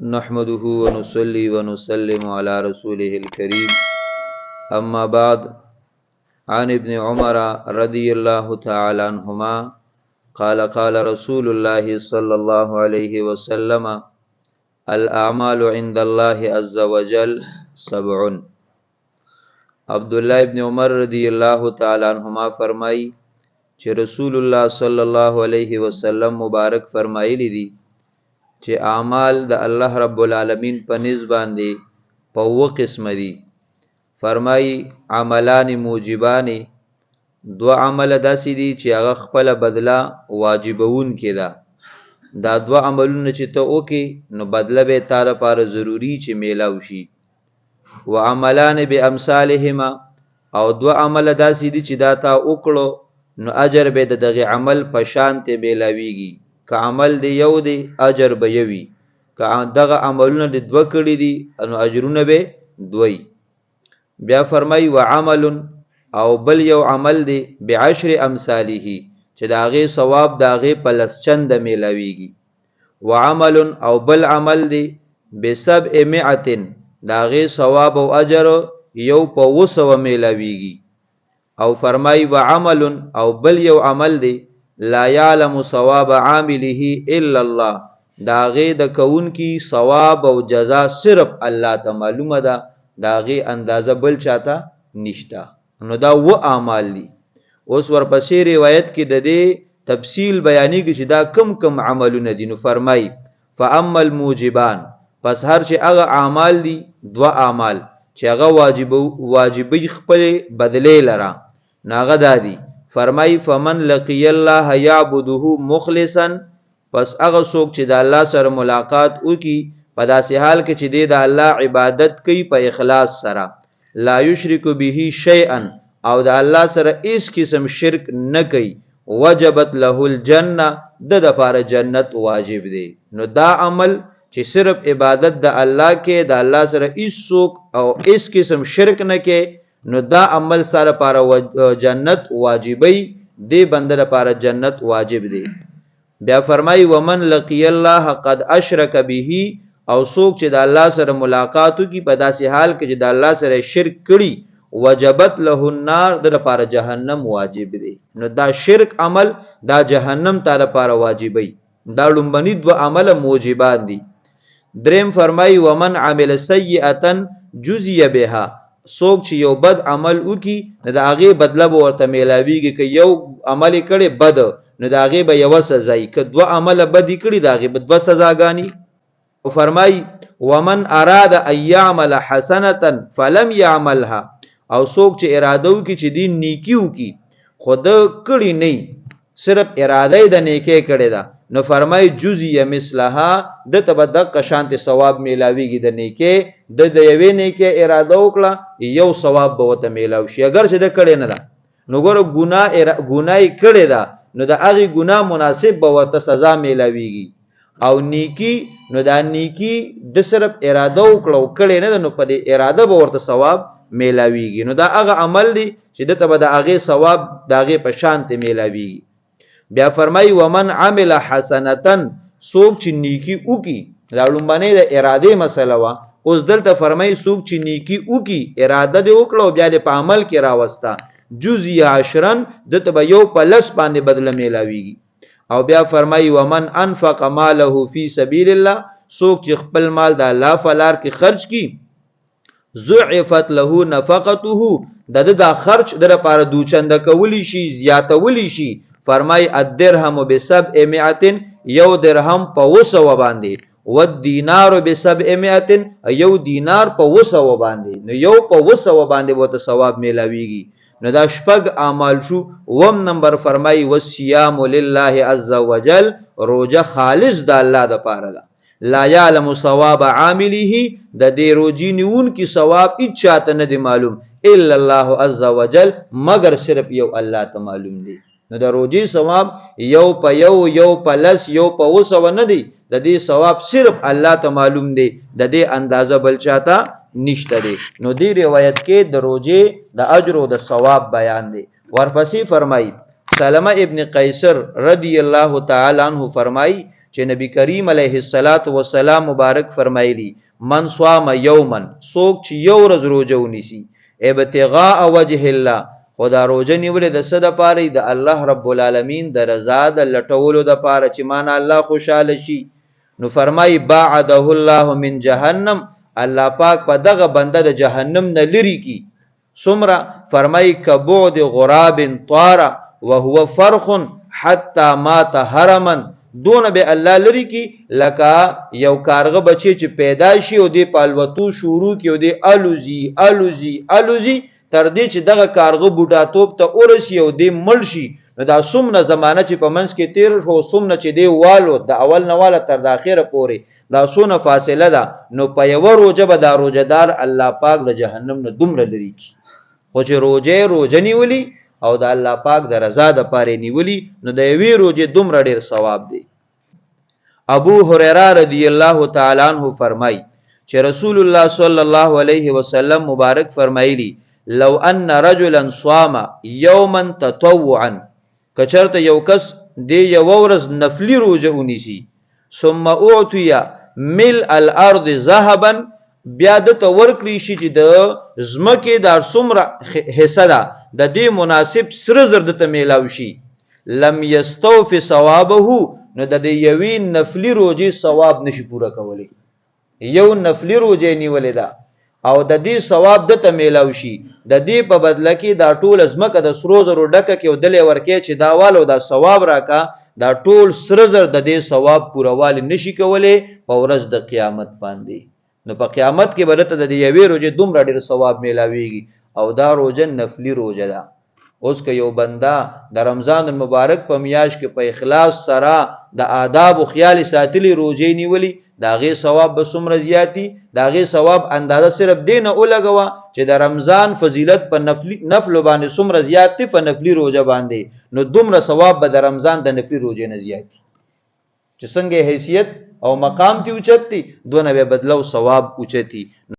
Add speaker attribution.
Speaker 1: نحمده ونصلي ونسلم على رسوله الكريم أما بعد. عن ابن عمر رضي الله تعالى عنهما قال قال رسول الله صلى الله عليه وسلم الأعمال عند الله عز وجل سبع. عبداللہ ابن عمر رضی اللہ تعالی عنہما فرمائی چې رسول الله صلی الله علیه وسلم مبارک فرمایلی دي چې اعمال د الله رب العالمین په نسبت باندې په و قسم دي. فرمایي عملان موجبان، دو عمل داسې دي چې هغه خپل بدله واجبون کې ده. دا دو عملونه چې ته وکې نو بدله به تا لپاره ضروري چې میلاو شي. و عملان بامثالهما، او دو عمل داسې دي چې دا تا وکړو نو اجر به د دغه عمل په شان ته میلاویږي. که عمل دی یو دی اجر به یوي، که دغه عملونه د دوه کړي دي نو اجرونه به دوی. بیا فرمای و عمل، او بل یو عمل دی بعشر امثاله چې د هغې ثواب د هغې په لس چنده میلاویږي. و عمل، او بل عمل دی بسبع مئة، د هغې ثواب او اجر یو په 200 میلاویږي. او فرمای و عمل، او بل یو عمل دی لا یعلم ثواب عامله الا الله، دا غي د کون کی ثواب او جزا صرف الله ته معلومه ده، دا غي اندازه بل چاته نشتا. نو دا و اعمال دي. اوس ورپسې روایت کې د دې تفصیل بیانی کې چې دا کم کم عملونه دي. نو فرمای فاما الموجبان، پس هر چې هغه اعمال دي دو اعمال چې هغه واجبي خپل بدلی لره ناغه دادي. فرمای فمن لقی الله یعبده مخلصا، پس هغه څوک چې د الله سره ملاقات وکي په داسې حال کې چې د الله عبادت کوي په اخلاص سره، لا یشرک به شیئا، او د الله سره هیڅ قسم شرک نه کوي، وجبت له الجنه، د لپاره جنت واجب دی. نو دا عمل چې صرف عبادت د الله کې د الله سره هیڅ څوک او هیڅ قسم شرک نه کوي، نو دا عمل سره لپاره جنت واجبی دی، بنده لپاره جنت واجب دی. بیا فرمای ومن لقی الله قد اشرک به، او څوک چې د الله سره ملاقات کی په داسې حال کې چې د الله سره شرک کړي، وجبت له النار، د لپاره جهنم واجب دی. نو دا شرک عمل دا جهنم ته لپاره واجبی. دا لومبني دو عمل موجبان دي. دریم فرمای ومن عمل سیئه جزی بها، څوک چې یو بد عمل وکي نو د هغې بدله به ورته میلاویږي. که یو عمل کړی بد نو د هغې به یوه سزا، که دوه عمله بدې کړي د هغې به دوه سزاګانې. او فرمای ومن اراد ان یعمل حسنه فلم یعملها، او څوک چې اراده وکي چې دین نیکی وکي خو د کړي نه، صرف اراده د نیکی کړی ده، نو فرمای جزیه مثلها، د ته به دقه شانتې ثواب میلاویږي د نیکی. د یوې نیکی اراده وکړه یو ثواب به ورته میلاو شي، اگر چې د کړی نه ده. نو ګوره ګناه یې کړې ده نو د هغې ګناه مناسب به ورته سزا میلاویږي. او نیکی، نو دا نیکی د صرف اراده وکړه او کړی نه ده، نو په دې اراده به ورته ثواب میلاویږي. نو دا هغه عمل دی چې دته به د هغې ثواب د هغې په شانتې میلاویږي. بیا فرمای ومن عمل حسنتن، څوک چې نیکی وکي، دا لومبنۍ د ارادې مسله وه. اوس دلته فرمای څوک چې نیکی وکي، اراده دې وکړه او بیا دې په عمل کې راوسته، جزی عشرن، دته به یو په لس باندې بدله میلاویږي. او بیا فرمای ومن انفق ماله فی سبیل الله، څوک چې خپل مال د الله په لار کې خرج کی، ضعفت له نفقته، د دا خرج د لپاره دوچنده کولی شي، زیاتولی شي. فرمای الدرهم بسبع مئة، یو درهم په 200 باندې، والدینار بسبع مئة، یو دینار په 200 باندې، نو یو په 200 باندې وته ثواب میلاویږي. نو دا شپږ اعمال شو. وم نمبر فرمای والصيام لله عز وجل، روزه خالص د الله د پاره ده. لا یعلم ثواب عامله، د دې روزي نیون کی ثواب هیڅ چاته نه دی معلوم، الا الله عز وجل، مگر صرف یو الله ته معلوم دی. نو د روزي ثواب یو په یو په لس، یو په 200 نه دی، د دې ثواب صرف الله ته معلوم دی، د دې اندازه بل چاته نشته دی. نو دې روایت کې د روزي د اجر او د ثواب بیان دی. ورپسې فرمایي سلمہ ابن قیصر رضی الله تعالی عنہ فرمایي چې نبی کریم علیه السلام مبارک فرمایلی من صام یوما څوک چې یو ورځ روزه ونیسي ابتغاء وجه الله خدا روزه نیولې د څه دپاره د الله رب العالمین د رضا د لټولو دپاره چې مانه الله خوشحاله شي نو فرمای باعده الله من جهنم الله پاک په دغه بنده د جهنم نه لري کی څومره فرمای کبعد غراب طار وهو فرخ حتى مات هرما دون به الله لري کی لکه یو کارغه بچی چې پیدا شي او دی پالوتو شروع کی او دی الوزی تر دې چې دغه کارغه بوډا توپ ته ورسی او دی مړ شي نو دا څومره زمانه چې په منځ کې تیر شو څومره چې دی والو د اول نه واله تر د اخره پورې دا څونه فاصله ده نو په یوه روژه به دا روژهدار الله پاک د جهنم نه دومره لري کی خو چې روژه نیولي او د الله پاک د رضا دپاره نیولي نو د یوې روژې دومره ډېر ثواب دی ابو هریره رضی الله تعالی عنہ فرمای چې رسول الله صلی الله علیه وسلم مبارک فرمایلی لو ان رجلا صام یوما تطوعا کچرته یو کس دی یو ورځ نفلی روزه ونیسي ثم اعطي ملء الارض ذهبا بیا دته ورکړي شي چې د ځمکې د څومره حصه ده د دې مناسب سره زر دته میلاو شي لم یستوفي ثوابه نو د دې یوې نفلی روزې ثواب نشي پوره کولی یو نفلی روزې نیولې ده او د دې ثواب دته میلاو شي د دې په بدله کې دا ټول ځمکه د سرو زرو ډکه کې او دلې ورکې چې دا والو دا ثواب راکا دا ټول سره زر د دې ثواب پوروالی نشي کولی په ورځ د قیامت باندې نو په قیامت کې به دته د دې یوې روژې دومره ډېر ثواب میلاویږي او دا روژه نفلي روژه ده اوس که یو بنده د رمضان المبارک په میاشت کې په اخلاص سره د آداب او خیال ساتلي روژې نیولي د هغې ثواب به څومره زیاتي د هغې ثواب اندازه صرف دې نه ولګوه چې د رمضان فضیلت په نفلو باندې څومره زیات دی په نفلي روژه باندې نو دومره ثواب به د رمضان د نفلي روژې نه زیاتي چې څنګه حیثیت او مقام تی اوچت دی دونه به بدلو ثواب اوچتی